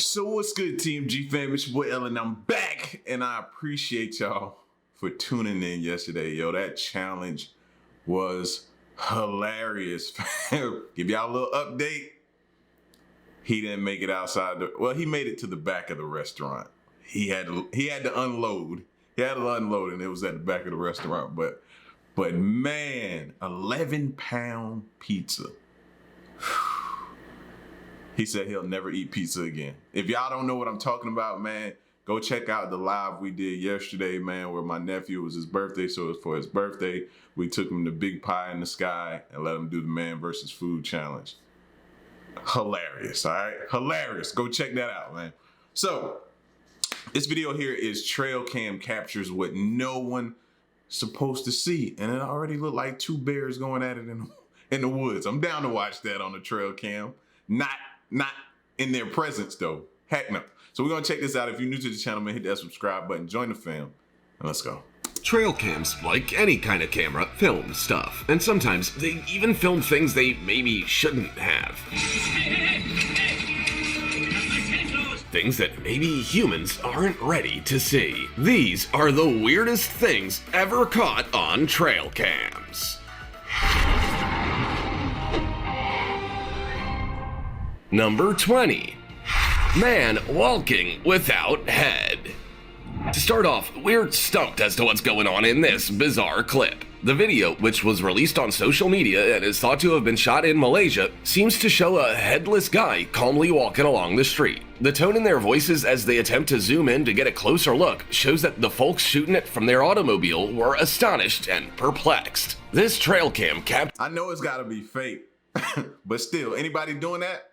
So what's good, TMG fam? It's your boy Ellen. I'm back, and I appreciate y'all for tuning in yesterday. Yo, that challenge was hilarious. Give y'all a little update. He didn't make it outside well, he made it to the back of the restaurant. He had to unload. He had to unload, and it was at the back of the restaurant. But man, 11-pound pizza. He said he'll never eat pizza again. If y'all don't know what I'm talking about, man, go check out the live we did yesterday, man, where my nephew, was his birthday, so it was for his birthday. We took him to Big Pie in the Sky and let him do the man versus food challenge. Hilarious, all right? Hilarious. Go check that out, man. So, this video here is trail cam captures what no one supposed to see, and it already looked like two bears going at it in the woods. I'm down to watch that on the trail cam. Not in their presence, though. Heck no. So we're going to check this out. If you're new to the channel, man, hit that subscribe button. Join the fam. And let's go. Trail cams, like any kind of camera, film stuff. And sometimes they even film things they maybe shouldn't have. Things that maybe humans aren't ready to see. These are the weirdest things ever caught on trail cams. Number 20. Man walking without head. To start off, we're stumped as to what's going on in this bizarre clip. The video, which was released on social media and is thought to have been shot in Malaysia, seems to show a headless guy calmly walking along the street. The tone in their voices as they attempt to zoom in to get a closer look shows that the folks shooting it from their automobile were astonished and perplexed. This trail cam I know it's gotta be fake, but still, anybody doing that?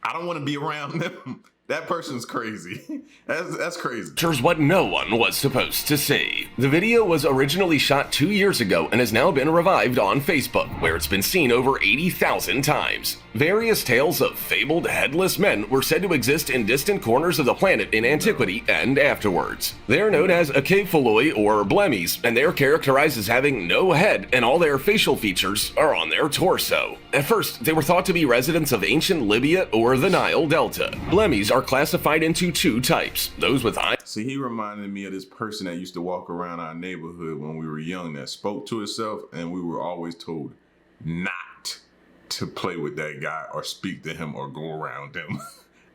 I don't want to be around them. That person's crazy. That's crazy. Here's what no one was supposed to see. The video was originally shot 2 years ago and has now been revived on Facebook, where it's been seen over 80,000 times. Various tales of fabled headless men were said to exist in distant corners of the planet in antiquity and afterwards. They're known as acephaloi or blemmies, and they're characterized as having no head, and all their facial features are on their torso. At first, they were thought to be residents of ancient Libya or the Nile Delta. Blemmies are classified into two types, those with eyes. See, he reminded me of this person that used to walk around our neighborhood when we were young that spoke to himself, and we were always told not to play with that guy or speak to him or go around him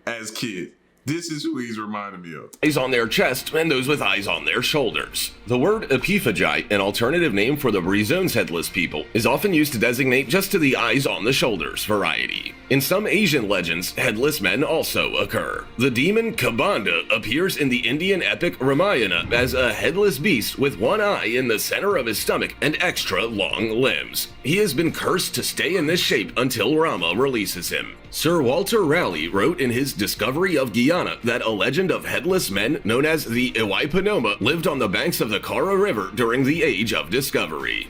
as kids. This is who he's reminding me of. Eyes on their chest and those with eyes on their shoulders. The word epiphagi, an alternative name for the Brizone's headless people, is often used to designate just to the eyes on the shoulders variety. In some Asian legends, headless men also occur. The demon Kabanda appears in the Indian epic Ramayana as a headless beast with one eye in the center of his stomach and extra long limbs. He has been cursed to stay in this shape until Rama releases him. Sir Walter Raleigh wrote in his Discovery of Guyana that a legend of headless men known as the Iwaipanoma lived on the banks of the Kara River during the Age of Discovery.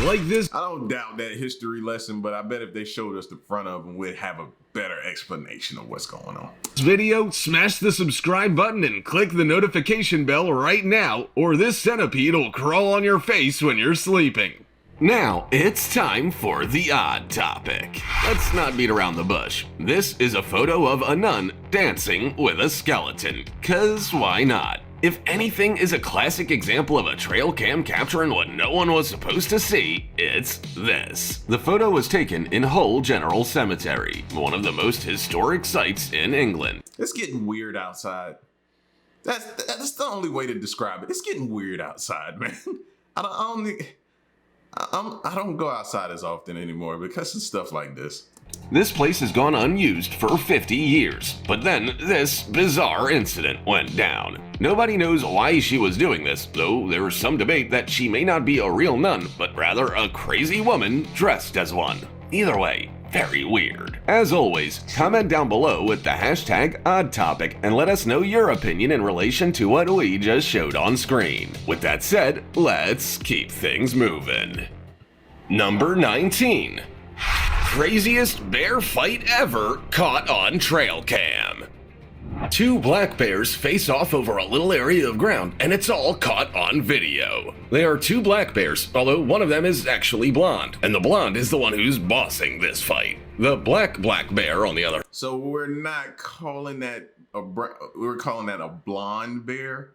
Like this, I don't doubt that history lesson, but I bet if they showed us the front of them, we'd have a better explanation of what's going on. Video, smash the subscribe button and click the notification bell right now, or this centipede will crawl on your face when you're sleeping. Now, it's time for the odd topic. Let's not beat around the bush. This is a photo of a nun dancing with a skeleton, 'cause why not? If anything is a classic example of a trail cam capturing what no one was supposed to see, it's this. The photo was taken in Hull General Cemetery, one of the most historic sites in England. It's getting weird outside. That's the only way to describe it. It's getting weird outside, man. I don't go outside as often anymore because of stuff like this. This place has gone unused for 50 years, but then this bizarre incident went down. Nobody knows why she was doing this, though there is some debate that she may not be a real nun, but rather a crazy woman dressed as one. Either way, very weird. As always, comment down below with the hashtag #OddTopic and let us know your opinion in relation to what we just showed on screen. With that said, let's keep things moving. Number 19. Craziest bear fight ever caught on trail cam. Two black bears face off over a little area of ground, and it's all caught on video. They are two black bears, although one of them is actually blonde, and the blonde is the one who's bossing this fight. The black bear, on the other. So we're not calling that we're calling that a blonde bear?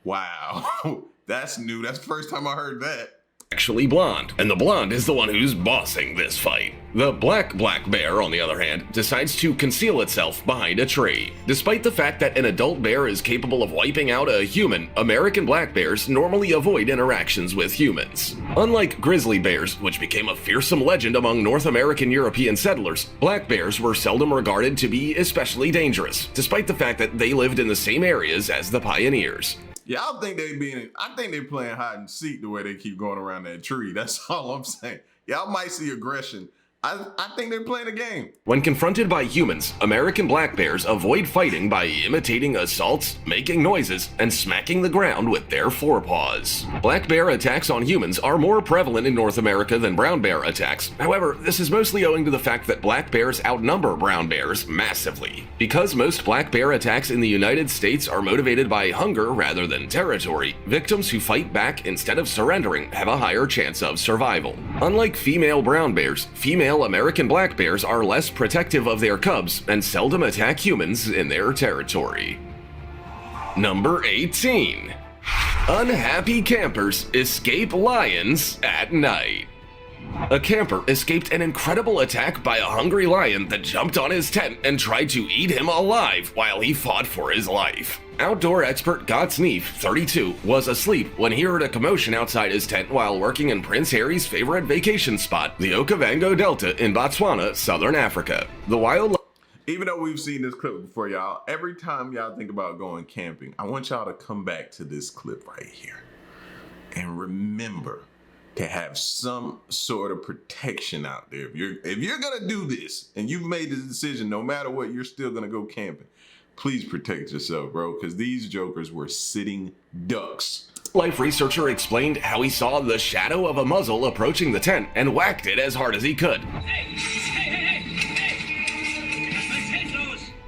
Wow, that's new. That's the first time I heard that. Actually blonde, and the blonde is the one who's bossing this fight. The black bear, on the other hand, decides to conceal itself behind a tree. Despite the fact that an adult bear is capable of wiping out a human, American black bears normally avoid interactions with humans. Unlike grizzly bears, which became a fearsome legend among North American European settlers, black bears were seldom regarded to be especially dangerous, despite the fact that they lived in the same areas as the pioneers. Yeah, I think they're playing hide and seek the way they keep going around that tree. That's all I'm saying. Y'all might see aggression. I think they're playing a game. When confronted by humans, American black bears avoid fighting by imitating assaults, making noises, and smacking the ground with their forepaws. Black bear attacks on humans are more prevalent in North America than brown bear attacks. However, this is mostly owing to the fact that black bears outnumber brown bears massively. Because most black bear attacks in the United States are motivated by hunger rather than territory, victims who fight back instead of surrendering have a higher chance of survival. Unlike female brown bears, female American black bears are less protective of their cubs and seldom attack humans in their territory. Number 18. Unhappy campers escape lions at night. A camper escaped an incredible attack by a hungry lion that jumped on his tent and tried to eat him alive while he fought for his life. Outdoor expert Gotsneef, 32, was asleep when he heard a commotion outside his tent while working in Prince Harry's favorite vacation spot, the Okavango Delta in Botswana, Southern Africa. Even though we've seen this clip before, y'all, every time y'all think about going camping, I want y'all to come back to this clip right here and remember to have some sort of protection out there. If you're gonna do this and you've made the decision, no matter what, you're still gonna go camping, please protect yourself, bro, because these jokers were sitting ducks. Life researcher explained how he saw the shadow of a muzzle approaching the tent and whacked it as hard as he could.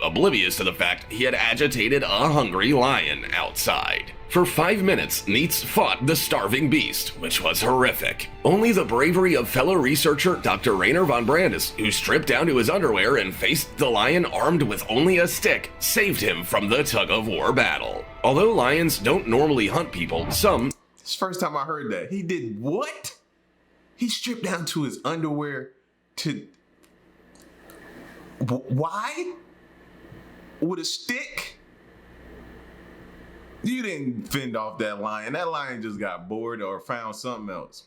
Oblivious to the fact he had agitated a hungry lion outside. For 5 minutes, Neitz fought the starving beast, which was horrific. Only the bravery of fellow researcher Dr. Rainer von Brandis, who stripped down to his underwear and faced the lion armed with only a stick, saved him from the tug-of-war battle. Although lions don't normally hunt people, some... It's the first time I heard that. He did what? He stripped down to his underwear to... Why? With a stick? You didn't fend off that lion. That lion just got bored or found something else.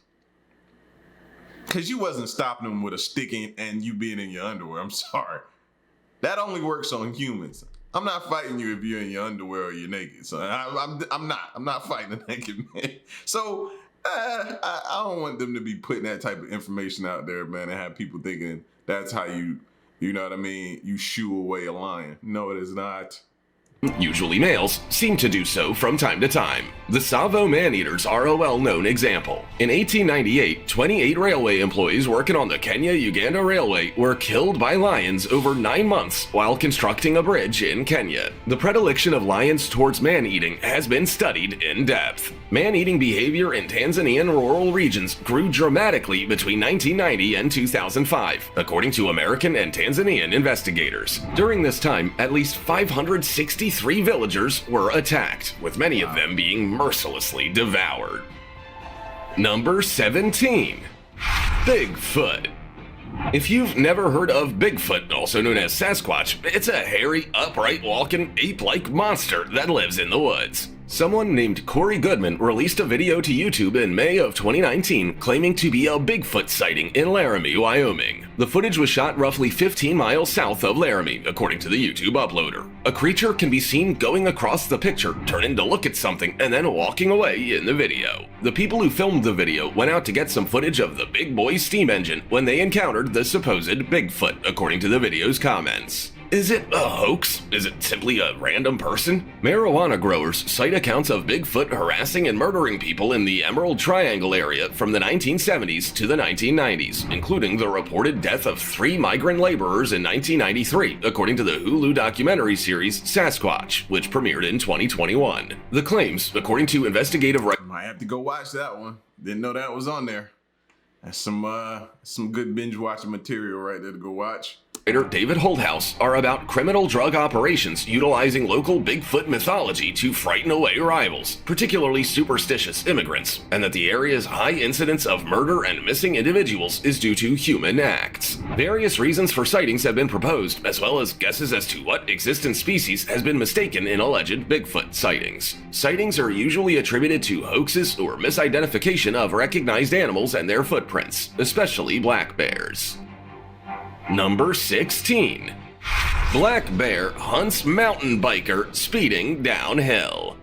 Because you wasn't stopping him with a stick and you being in your underwear. I'm sorry. That only works on humans. I'm not fighting you if you're in your underwear or you're naked. So I'm not fighting a naked man. So I don't want them to be putting that type of information out there, man, and have people thinking that's how you know what I mean, you shoo away a lion. No, it is not. Usually males, seem to do so from time to time. The Tsavo man-eaters are a well-known example. In 1898, 28 railway employees working on the Kenya-Uganda Railway were killed by lions over 9 months while constructing a bridge in Kenya. The predilection of lions towards man-eating has been studied in depth. Man-eating behavior in Tanzanian rural regions grew dramatically between 1990 and 2005, according to American and Tanzanian investigators. During this time, at least 563 villagers were attacked, with many of them being mercilessly devoured. Number 17. Bigfoot. If you've never heard of Bigfoot, also known as Sasquatch, it's a hairy, upright, walking, ape-like monster that lives in the woods. Someone named Corey Goodman released a video to YouTube in May of 2019 claiming to be a Bigfoot sighting in Laramie, Wyoming. The footage was shot roughly 15 miles south of Laramie, according to the YouTube uploader. A creature can be seen going across the picture, turning to look at something, and then walking away in the video. The people who filmed the video went out to get some footage of the big boy steam engine when they encountered the supposed Bigfoot, according to the video's comments. Is it a hoax? Is it simply a random person? Marijuana growers cite accounts of Bigfoot harassing and murdering people in the Emerald Triangle area from the 1970s to the 1990s, including the reported death of 3 migrant laborers in 1993, according to the Hulu documentary series Sasquatch, which premiered in 2021. The claims, according to investigative Might have to go watch that one. Didn't know that was on there. That's some good binge watching material right there to go watch. David Holthouse are about criminal drug operations utilizing local Bigfoot mythology to frighten away rivals, particularly superstitious immigrants, and that the area's high incidence of murder and missing individuals is due to human acts. Various reasons for sightings have been proposed, as well as guesses as to what existent species has been mistaken in alleged Bigfoot sightings. Sightings are usually attributed to hoaxes or misidentification of recognized animals and their footprints, especially black bears. Number 16. Black bear hunts mountain biker speeding downhill.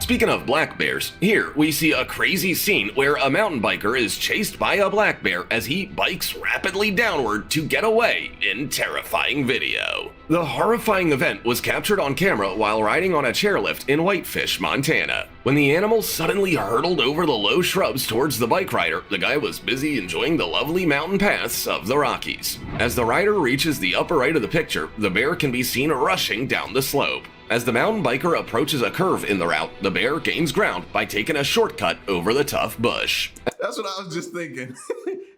Speaking of black bears, here we see a crazy scene where a mountain biker is chased by a black bear as he bikes rapidly downward to get away in terrifying video. The horrifying event was captured on camera while riding on a chairlift in Whitefish, Montana. When the animal suddenly hurtled over the low shrubs towards the bike rider, the guy was busy enjoying the lovely mountain paths of the Rockies. As the rider reaches the upper right of the picture, the bear can be seen rushing down the slope. As the mountain biker approaches a curve in the route, the bear gains ground by taking a shortcut over the tough bush. That's what I was just thinking.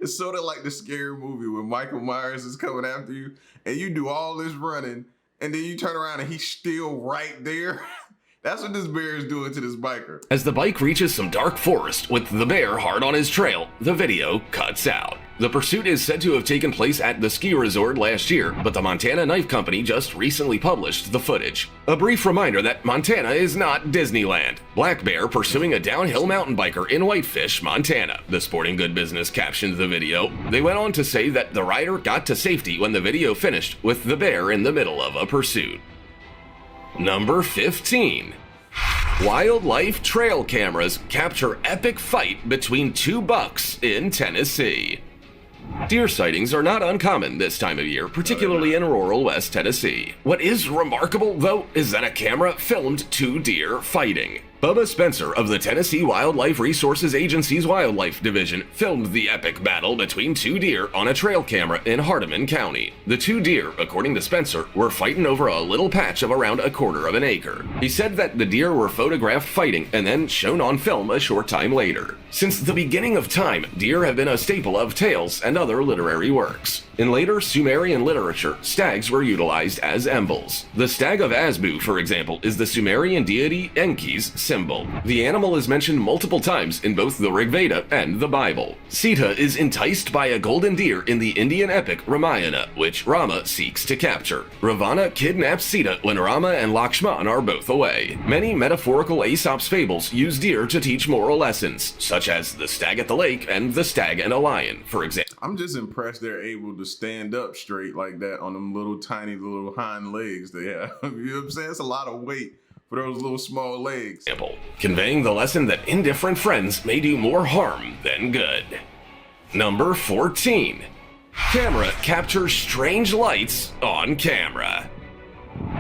It's sort of like the scary movie when Michael Myers is coming after you and you do all this running and then you turn around and he's still right there. That's what this bear is doing to this biker. As the bike reaches some dark forest with the bear hard on his trail, the video cuts out. The pursuit is said to have taken place at the ski resort last year, but the Montana Knife Company just recently published the footage. A brief reminder that Montana is not Disneyland. Black bear pursuing a downhill mountain biker in Whitefish, Montana. The Sporting Good Business captioned the video. They went on to say that the rider got to safety when the video finished, with the bear in the middle of a pursuit. Number 15. Wildlife trail cameras capture epic fight between 2 bucks in Tennessee. Deer sightings are not uncommon this time of year, particularly in rural West Tennessee. What is remarkable, though, is that a camera filmed 2 deer fighting. Bubba Spencer of the Tennessee Wildlife Resources Agency's Wildlife Division filmed the epic battle between 2 deer on a trail camera in Hardeman County. The 2 deer, according to Spencer, were fighting over a little patch of around a quarter of an acre. He said that the deer were photographed fighting and then shown on film a short time later. Since the beginning of time, deer have been a staple of tales and other literary works. In later Sumerian literature, stags were utilized as emblems. The stag of Asbu, for example, is the Sumerian deity Enki's symbol. The animal is mentioned multiple times in both the Rig Veda and the Bible. Sita is enticed by a golden deer in the Indian epic Ramayana, which Rama seeks to capture. Ravana kidnaps Sita when Rama and Lakshman are both away. Many metaphorical Aesop's fables use deer to teach moral lessons, such as the stag at the lake and the stag and a lion, for example. I'm just impressed they're able to stand up straight like that on them little tiny little hind legs they have. You know what I'm saying? It's a lot of weight for those little small legs. Conveying the lesson that indifferent friends may do more harm than good. Number 14. Camera captures strange lights on camera.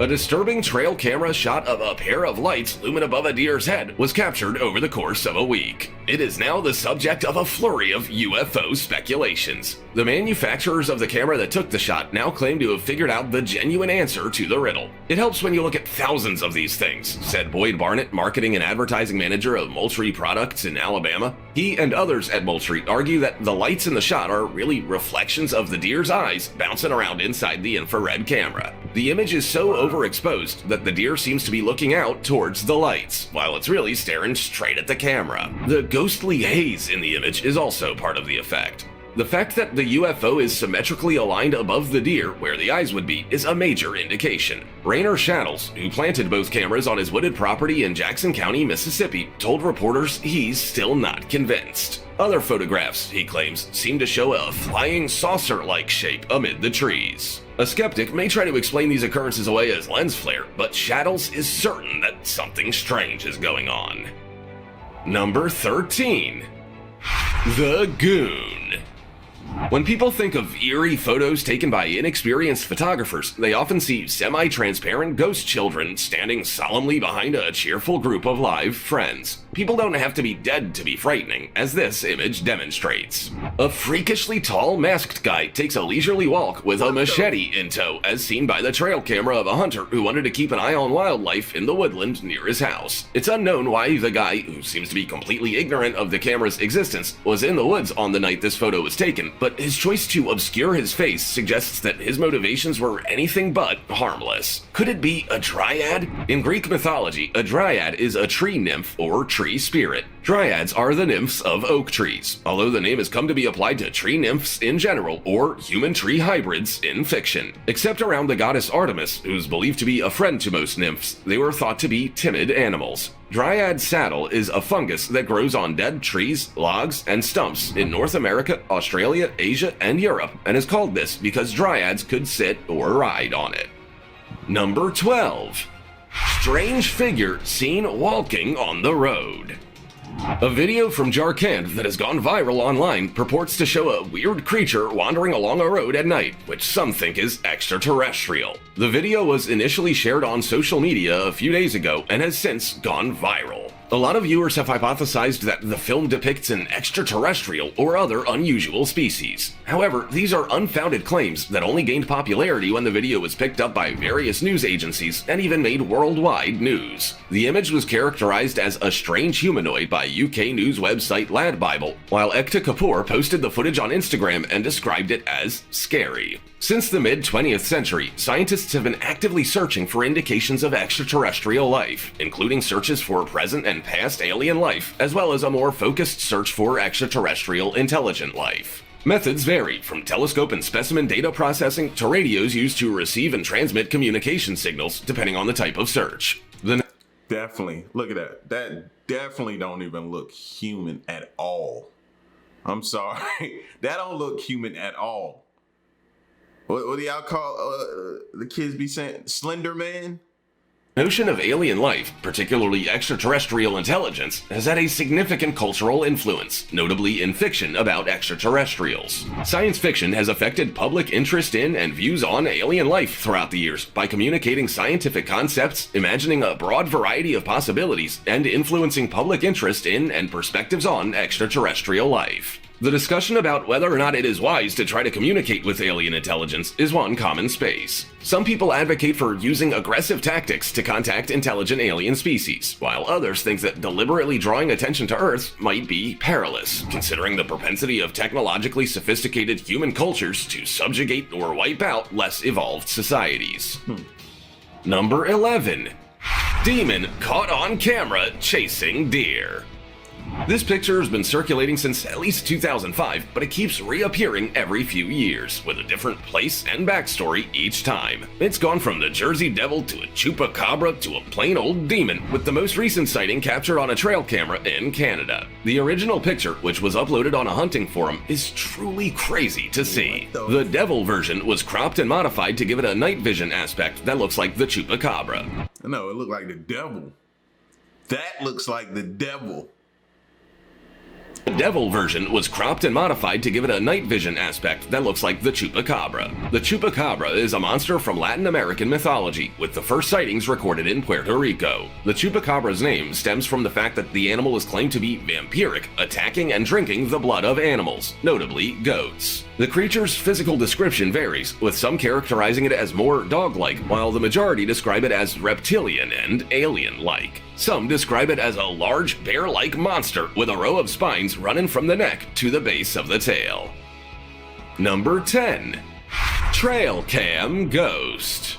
A disturbing trail camera shot of a pair of lights looming above a deer's head was captured over the course of a week. It is now the subject of a flurry of UFO speculations. The manufacturers of the camera that took the shot now claim to have figured out the genuine answer to the riddle. It helps when you look at thousands of these things, said Boyd Barnett, marketing and advertising manager of Moultrie Products in Alabama. He and others at Moultrie argue that the lights in the shot are really reflections of the deer's eyes bouncing around inside the infrared camera. The image is so overexposed that the deer seems to be looking out towards the lights, while it's really staring straight at the camera. The ghostly haze in the image is also part of the effect. The fact that the UFO is symmetrically aligned above the deer where the eyes would be is a major indication. Rainer Shaddles, who planted both cameras on his wooded property in Jackson County, Mississippi, told reporters he's still not convinced. Other photographs, he claims, seem to show a flying saucer-like shape amid the trees. A skeptic may try to explain these occurrences away as lens flare, but Shaddles is certain that something strange is going on. Number 13. The GOON. When people think of eerie photos taken by inexperienced photographers, they often see semi-transparent ghost children standing solemnly behind a cheerful group of live friends. People don't have to be dead to be frightening, as this image demonstrates. A freakishly tall masked guy takes a leisurely walk with a machete in tow, as seen by the trail camera of a hunter who wanted to keep an eye on wildlife in the woodland near his house. It's unknown why the guy, who seems to be completely ignorant of the camera's existence, was in the woods on the night this photo was taken, but his choice to obscure his face suggests that his motivations were anything but harmless. Could it be a dryad? In Greek mythology, a dryad is a tree nymph or tree spirit. Dryads are the nymphs of oak trees, although the name has come to be applied to tree nymphs in general or human tree hybrids in fiction. Except around the goddess Artemis, who's believed to be a friend to most nymphs, they were thought to be timid animals. Dryad saddle is a fungus that grows on dead trees, logs, and stumps in North America, Australia, Asia, and Europe, and is called this because dryads could sit or ride on it. Number 12. Strange figure seen walking on the road. A video from Jharkhand that has gone viral online purports to show a weird creature wandering along a road at night, which some think is extraterrestrial. The video was initially shared on social media a few days ago and has since gone viral. A lot of viewers have hypothesized that the film depicts an extraterrestrial or other unusual species. However, these are unfounded claims that only gained popularity when the video was picked up by various news agencies and even made worldwide news. The image was characterized as a strange humanoid by UK news website Lad Bible, while Ekta Kapoor posted the footage on Instagram and described it as scary. Since the mid-20th century, scientists have been actively searching for indications of extraterrestrial life, including searches for present and past alien life, as well as a more focused search for extraterrestrial intelligent life. Methods vary, from telescope and specimen data processing to radios used to receive and transmit communication signals, depending on the type of search. Definitely. Look at that. That definitely don't even look human at all. I'm sorry. That don't look human at all. What do y'all call the kids be saying? Slender Man? The notion of alien life, particularly extraterrestrial intelligence, has had a significant cultural influence, notably in fiction about extraterrestrials. Science fiction has affected public interest in and views on alien life throughout the years by communicating scientific concepts, imagining a broad variety of possibilities, and influencing public interest in and perspectives on extraterrestrial life. The discussion about whether or not it is wise to try to communicate with alien intelligence is one common space. Some people advocate for using aggressive tactics to contact intelligent alien species, while others think that deliberately drawing attention to Earth might be perilous, considering the propensity of technologically sophisticated human cultures to subjugate or wipe out less evolved societies. Number 11. Demon caught on camera chasing deer. This picture has been circulating since at least 2005, but it keeps reappearing every few years, with a different place and backstory each time. It's gone from the Jersey Devil to a chupacabra to a plain old demon, with the most recent sighting captured on a trail camera in Canada. The original picture, which was uploaded on a hunting forum, is truly crazy to see. The devil version was cropped and modified to give it a night vision aspect that looks like the chupacabra. No, it looked like the devil. That looks like the devil. The devil version was cropped and modified to give it a night vision aspect that looks like the chupacabra. The chupacabra is a monster from Latin American mythology, with the first sightings recorded in Puerto Rico. The chupacabra's name stems from the fact that the animal is claimed to be vampiric, attacking and drinking the blood of animals, notably goats. The creature's physical description varies, with some characterizing it as more dog-like, while the majority describe it as reptilian and alien-like. Some describe it as a large bear-like monster with a row of spines running from the neck to the base of the tail. Number 10. Trail Cam Ghost.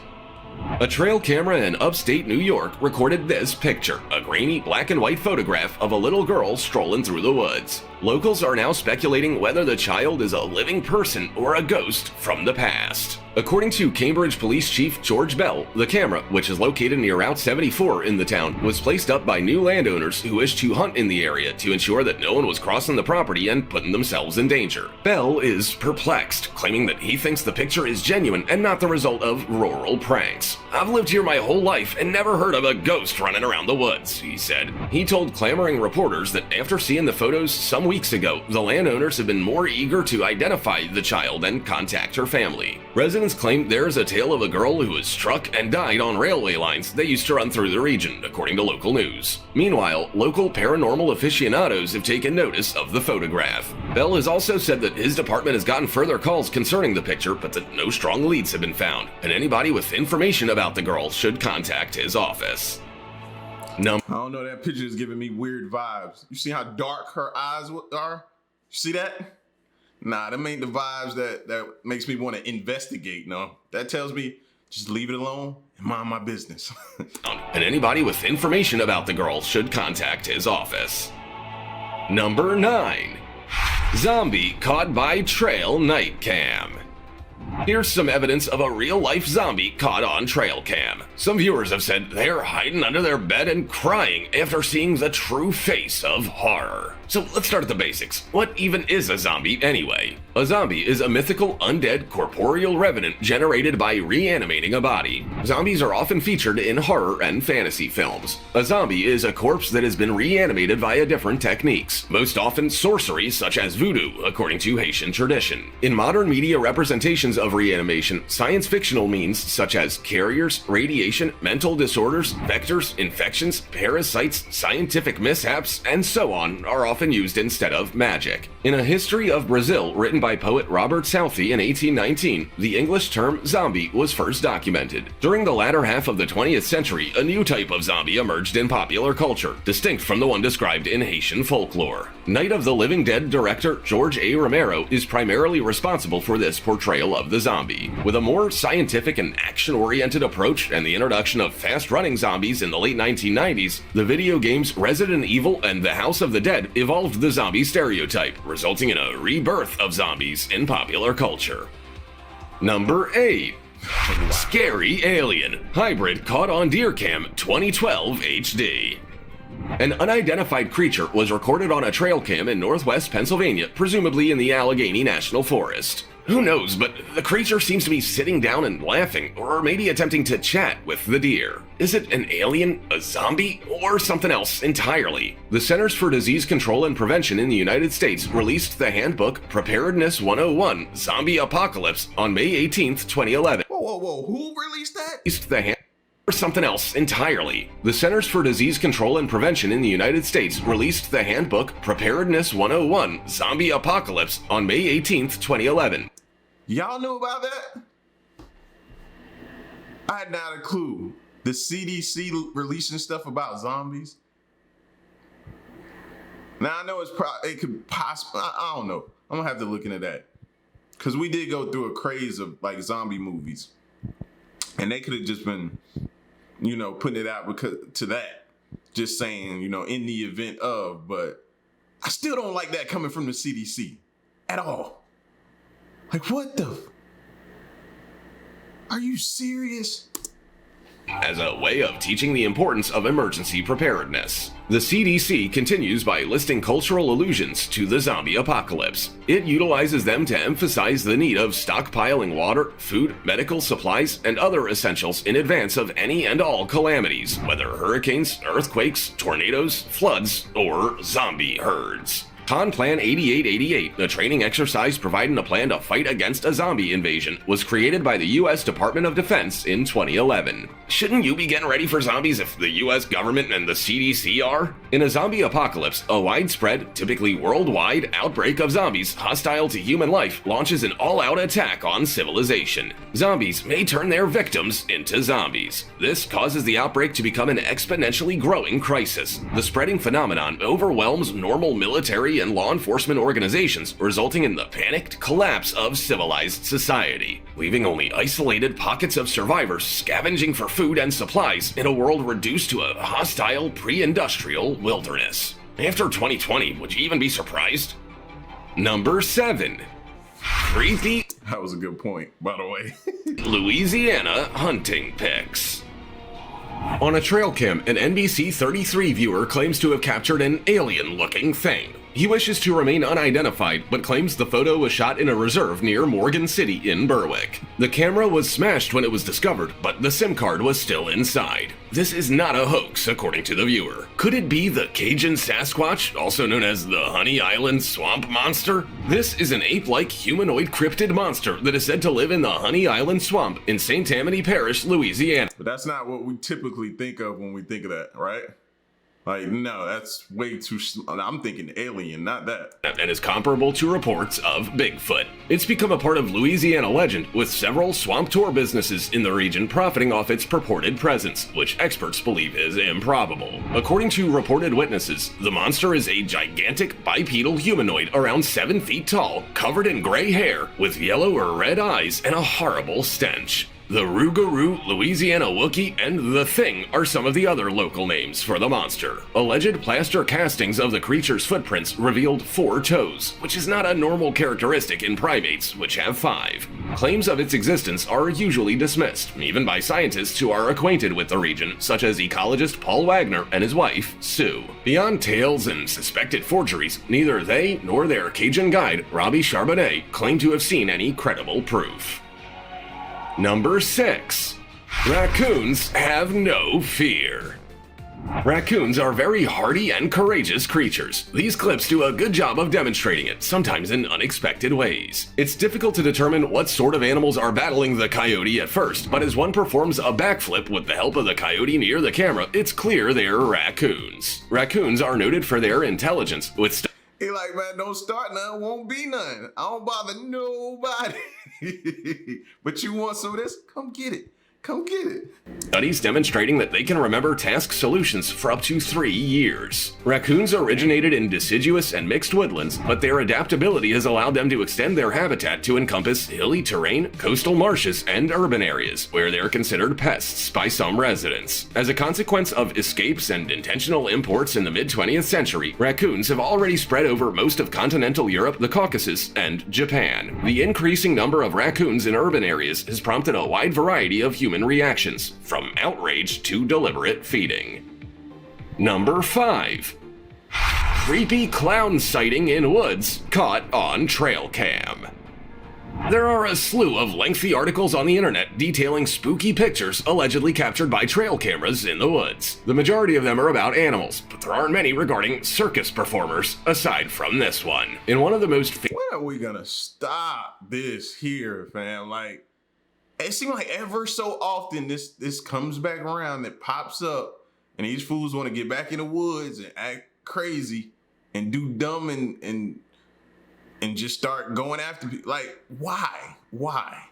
A trail camera in upstate New York recorded this picture, a grainy black and white photograph of a little girl strolling through the woods. Locals are now speculating whether the child is a living person or a ghost from the past. According to Cambridge Police Chief George Bell, the camera, which is located near Route 74 in the town, was placed up by new landowners who wished to hunt in the area to ensure that no one was crossing the property and putting themselves in danger. Bell is perplexed, claiming that he thinks the picture is genuine and not the result of rural pranks. "I've lived here my whole life and never heard of a ghost running around the woods," he said. He told clamoring reporters that after seeing the photos some weeks ago, the landowners have been more eager to identify the child and contact her family. Residents claim there is a tale of a girl who was struck and died on railway lines that used to run through the region, according to local news. Meanwhile, local paranormal aficionados have taken notice of the photograph. Bell has also said that his department has gotten further calls concerning the picture, but that no strong leads have been found, and anybody with information about the girl should contact his office. I don't know, that picture is giving me weird vibes. You see how dark her eyes are? You see that? Nah, them ain't the vibes that makes me want to investigate, no. That tells me just leave it alone and mind my business. And anybody with information about the girl should contact his office. Number 9. Zombie caught by trail night cam. Here's some evidence of a real-life zombie caught on trail cam. Some viewers have said they're hiding under their bed and crying after seeing the true face of horror. So let's start at the basics. What even is a zombie anyway? A zombie is a mythical, undead, corporeal revenant generated by reanimating a body. Zombies are often featured in horror and fantasy films. A zombie is a corpse that has been reanimated via different techniques, most often sorcery such as voodoo, according to Haitian tradition. In modern media representations of reanimation, science fictional means such as carriers, radiation, mental disorders, vectors, infections, parasites, scientific mishaps, and so on are often used instead of magic. In A History of Brazil, written by poet Robert Southey in 1819, the English term zombie was first documented. During the latter half of the 20th century, a new type of zombie emerged in popular culture, distinct from the one described in Haitian folklore. Night of the Living Dead director George A. Romero is primarily responsible for this portrayal of the zombie. With a more scientific and action-oriented approach and the introduction of fast-running zombies in the late 1990s, the video games Resident Evil and The House of the Dead evolved the zombie stereotype, resulting in a rebirth of zombies in popular culture. Number 8. Scary Alien. Hybrid caught on deer cam 2012 HD. An unidentified creature was recorded on a trail cam in northwest Pennsylvania, presumably in the Allegheny National Forest. Who knows, but the creature seems to be sitting down and laughing, or maybe attempting to chat with the deer. Is it an alien, a zombie, or something else entirely? The Centers for Disease Control and Prevention in the United States released the handbook Preparedness 101 Zombie Apocalypse on May 18, 2011. Whoa, who released that? The or something else entirely. The Centers for Disease Control and Prevention in the United States released the handbook Preparedness 101 Zombie Apocalypse on May 18, 2011. Y'all knew about that? I had not a clue. The CDC releasing stuff about zombies. Now I know it could possibly, I don't know. I'm gonna have to look into that. Cause we did go through a craze of like zombie movies. And they could have just been, putting it out because to that. Just saying, in the event of, but I still don't like that coming from the CDC at all. Like, what the? Are you serious? As a way of teaching the importance of emergency preparedness. The CDC continues by listing cultural allusions to the zombie apocalypse. It utilizes them to emphasize the need of stockpiling water, food, medical supplies, and other essentials in advance of any and all calamities, whether hurricanes, earthquakes, tornadoes, floods, or zombie herds. Con Plan 8888, a training exercise providing a plan to fight against a zombie invasion, was created by the U.S. Department of Defense in 2011. Shouldn't you be getting ready for zombies if the U.S. government and the CDC are? In a zombie apocalypse, a widespread, typically worldwide, outbreak of zombies hostile to human life launches an all-out attack on civilization. Zombies may turn their victims into zombies. This causes the outbreak to become an exponentially growing crisis. The spreading phenomenon overwhelms normal military and law enforcement organizations, resulting in the panicked collapse of civilized society, leaving only isolated pockets of survivors scavenging for food and supplies in a world reduced to a hostile pre-industrial wilderness. After 2020, would you even be surprised? Number 7. Creepy. That was a good point, by the way. Louisiana hunting pics. On a trail cam, an NBC 33 viewer claims to have captured an alien-looking thing. He wishes to remain unidentified, but claims the photo was shot in a reserve near Morgan City in Berwick. The camera was smashed when it was discovered, but the SIM card was still inside. This is not a hoax, according to the viewer. Could it be the Cajun Sasquatch, also known as the Honey Island Swamp Monster? This is an ape-like humanoid cryptid monster that is said to live in the Honey Island Swamp in St. Tammany Parish, Louisiana. But that's not what we typically think of when we think of that, right? Like, no, that's way too. I'm thinking alien, not that. And is comparable to reports of Bigfoot. It's become a part of Louisiana legend, with several swamp tour businesses in the region profiting off its purported presence, which experts believe is improbable. According to reported witnesses, the monster is a gigantic bipedal humanoid around 7 feet tall, covered in gray hair, with yellow or red eyes and a horrible stench. The Rougarou, Louisiana Wookiee, and The Thing are some of the other local names for the monster. Alleged plaster castings of the creature's footprints revealed 4 toes, which is not a normal characteristic in primates, which have 5. Claims of its existence are usually dismissed, even by scientists who are acquainted with the region, such as ecologist Paul Wagner and his wife, Sue. Beyond tales and suspected forgeries, neither they nor their Cajun guide, Robbie Charbonnet, claim to have seen any credible proof. Number 6. Raccoons have no fear. Raccoons are very hardy and courageous creatures. These clips do a good job of demonstrating it, sometimes in unexpected ways. It's difficult to determine what sort of animals are battling the coyote at first, but as one performs a backflip with the help of the coyote near the camera, it's clear they're raccoons. Raccoons are noted for their intelligence, with He like, man, don't start none, won't be none. I don't bother nobody. But you want some of this? Come get it. Come get it. Studies demonstrating that they can remember task solutions for up to 3 years. Raccoons originated in deciduous and mixed woodlands, but their adaptability has allowed them to extend their habitat to encompass hilly terrain, coastal marshes, and urban areas, where they're considered pests by some residents. As a consequence of escapes and intentional imports in the mid-20th century, raccoons have already spread over most of continental Europe, the Caucasus, and Japan. The increasing number of raccoons in urban areas has prompted a wide variety of human reactions, from outrage to deliberate feeding. Number 5. Creepy clown sighting in woods caught on trail cam. There are a slew of lengthy articles on the internet detailing spooky pictures allegedly captured by trail cameras in the woods. The majority of them are about animals, but there aren't many regarding circus performers, aside from this one. In one of the most When are we gonna stop this here, fam? Like, it seems like ever so often this comes back around, it pops up, and these fools want to get back in the woods and act crazy and do dumb and just start going after people. Like, why? Why?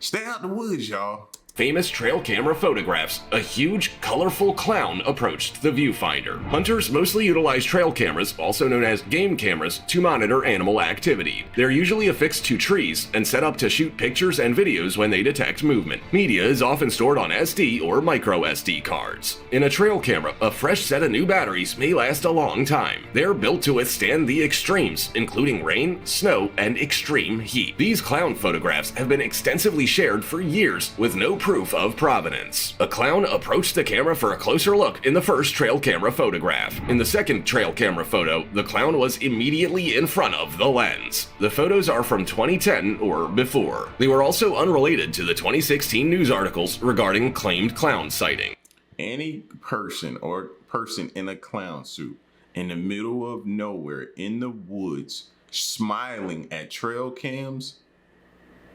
Stay out the woods, y'all. famous trail camera photographs, a huge, colorful clown approached the viewfinder. Hunters mostly utilize trail cameras, also known as game cameras, to monitor animal activity. They're usually affixed to trees and set up to shoot pictures and videos when they detect movement. Media is often stored on SD or micro SD cards. In a trail camera, a fresh set of new batteries may last a long time. They're built to withstand the extremes, including rain, snow, and extreme heat. These clown photographs have been extensively shared for years with no proof of provenance. A clown approached the camera for a closer look in the first trail camera photograph. In the second trail camera photo, the clown was immediately in front of the lens. The photos are from 2010 or before. They were also unrelated to the 2016 news articles regarding claimed clown sighting. Any person or person in a clown suit in the middle of nowhere in the woods smiling at trail cams,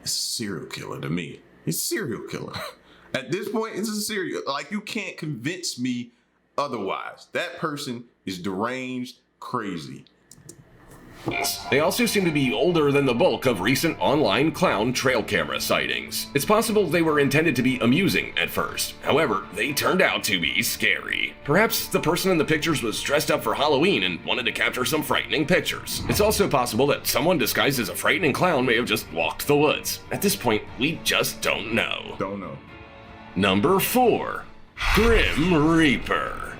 it's a serial killer to me. It's a serial killer. At this point, it's a serial. Like, you can't convince me otherwise. That person is deranged, crazy. They also seem to be older than the bulk of recent online clown trail camera sightings. It's possible they were intended to be amusing at first. However, they turned out to be scary. Perhaps the person in the pictures was dressed up for Halloween and wanted to capture some frightening pictures. It's also possible that someone disguised as a frightening clown may have just walked the woods. At this point, we just don't know. Don't know. Number 4. Grim Reaper.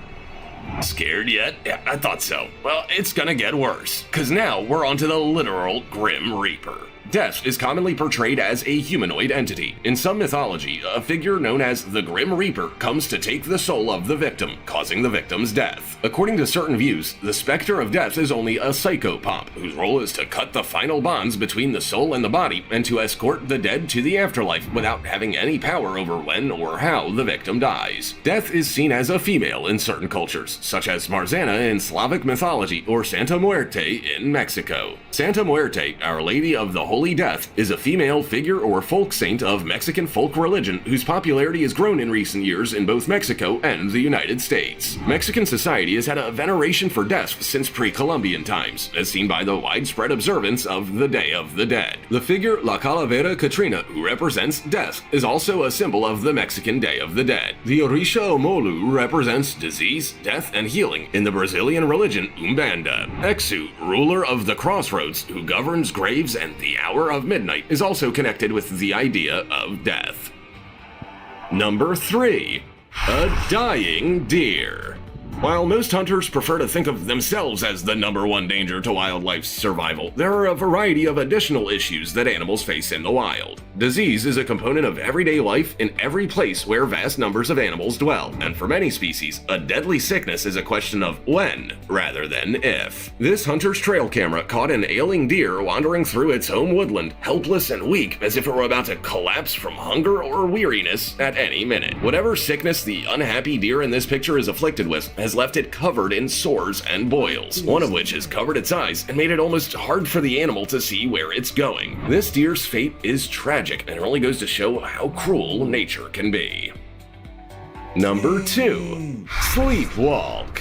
Scared yet? Yeah, I thought so. Well, it's gonna get worse, cause now we're onto the literal Grim Reaper. Death is commonly portrayed as a humanoid entity. In some mythology, a figure known as the Grim Reaper comes to take the soul of the victim, causing the victim's death. According to certain views, the specter of death is only a psychopomp, whose role is to cut the final bonds between the soul and the body and to escort the dead to the afterlife without having any power over when or how the victim dies. Death is seen as a female in certain cultures, such as Marzana in Slavic mythology or Santa Muerte in Mexico. Santa Muerte, Our Lady of the Holy Death, is a female figure or folk saint of Mexican folk religion whose popularity has grown in recent years in both Mexico and the United States. Mexican society has had a veneration for death since pre-Columbian times, as seen by the widespread observance of the Day of the Dead. The figure La Calavera Catrina, who represents death, is also a symbol of the Mexican Day of the Dead. The Orisha Omolu represents disease, death, and healing in the Brazilian religion Umbanda. Exu, ruler of the crossroads, who governs graves and the hour of midnight, is also connected with the idea of death. Number 3. A dying deer. While most hunters prefer to think of themselves as the #1 danger to wildlife's survival, there are a variety of additional issues that animals face in the wild. Disease is a component of everyday life in every place where vast numbers of animals dwell, and for many species, a deadly sickness is a question of when rather than if. This hunter's trail camera caught an ailing deer wandering through its home woodland, helpless and weak as if it were about to collapse from hunger or weariness at any minute. Whatever sickness the unhappy deer in this picture is afflicted with has left it covered in sores and boils, one of which has covered its eyes and made it almost hard for the animal to see where it's going. This deer's fate is tragic, and it only goes to show how cruel nature can be. Number 2. Sleepwalk.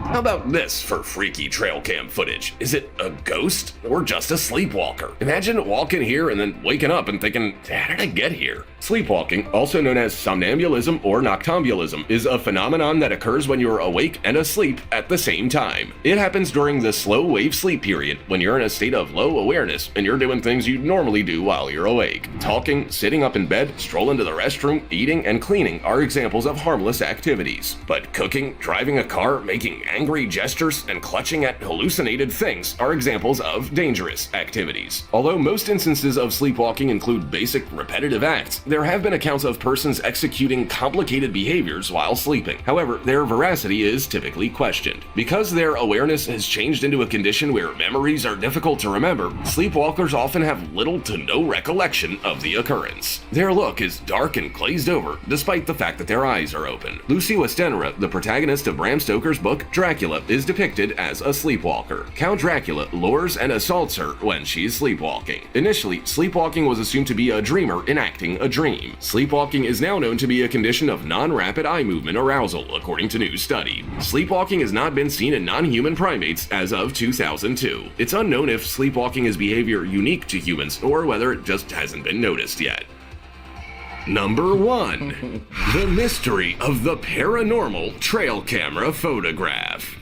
How about this for freaky trail cam footage? Is it a ghost or just a sleepwalker? Imagine walking here and then waking up and thinking, how did I get here? Sleepwalking, also known as somnambulism or noctambulism, is a phenomenon that occurs when you're awake and asleep at the same time. It happens during the slow wave sleep period, when you're in a state of low awareness and you're doing things you'd normally do while you're awake. Talking, sitting up in bed, strolling to the restroom, eating, and cleaning are examples of harmless activities. But cooking, driving a car, making angry gestures, and clutching at hallucinated things are examples of dangerous activities. Although most instances of sleepwalking include basic repetitive acts, there have been accounts of persons executing complicated behaviors while sleeping. However, their veracity is typically questioned. Because their awareness has changed into a condition where memories are difficult to remember, sleepwalkers often have little to no recollection of the occurrence. Their look is dark and glazed over, despite the fact that their eyes are open. Lucy Westenra, the protagonist of Bram Stoker's book Dracula, is depicted as a sleepwalker. Count Dracula lures and assaults her when she's sleepwalking. Initially, sleepwalking was assumed to be a dreamer enacting a dream. Sleepwalking is now known to be a condition of non-rapid eye movement arousal, according to new study. Sleepwalking has not been seen in non-human primates as of 2002. It's unknown if sleepwalking is behavior unique to humans or whether it just hasn't been noticed yet. Number 1. The mystery of the paranormal trail camera photograph.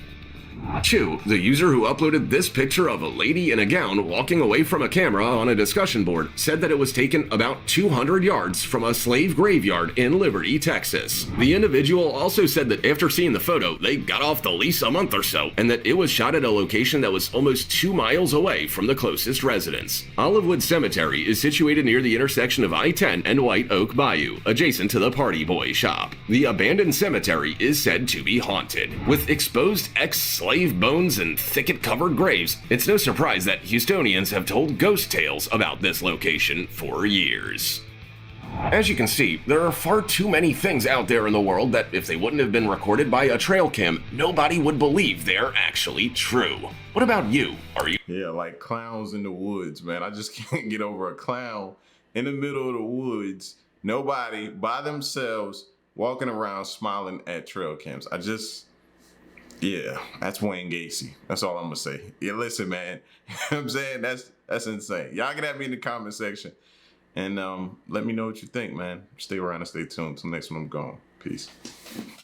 Chu, the user who uploaded this picture of a lady in a gown walking away from a camera on a discussion board, said that it was taken about 200 yards from a slave graveyard in Liberty, Texas. The individual also said that after seeing the photo, they got off the lease a month or so, and that it was shot at a location that was almost 2 miles away from the closest residence. Olivewood Cemetery is situated near the intersection of I-10 and White Oak Bayou, adjacent to the Party Boy shop. The abandoned cemetery is said to be haunted. With exposed ex-slave bones and thicket-covered graves, it's no surprise that Houstonians have told ghost tales about this location for years. As you can see, there are far too many things out there in the world that, if they wouldn't have been recorded by a trail cam, nobody would believe they're actually true. What about you? Are you? Yeah, like clowns in the woods, man. I just can't get over a clown in the middle of the woods, nobody by themselves walking around smiling at trail cams. Yeah, that's Wayne Gacy. That's all I'm gonna say. Yeah, listen, man. You know what I'm saying? That's insane. Y'all can have me in the comment section and let me know what you think, man. Stay around and stay tuned. Till next one, I'm gone. Peace.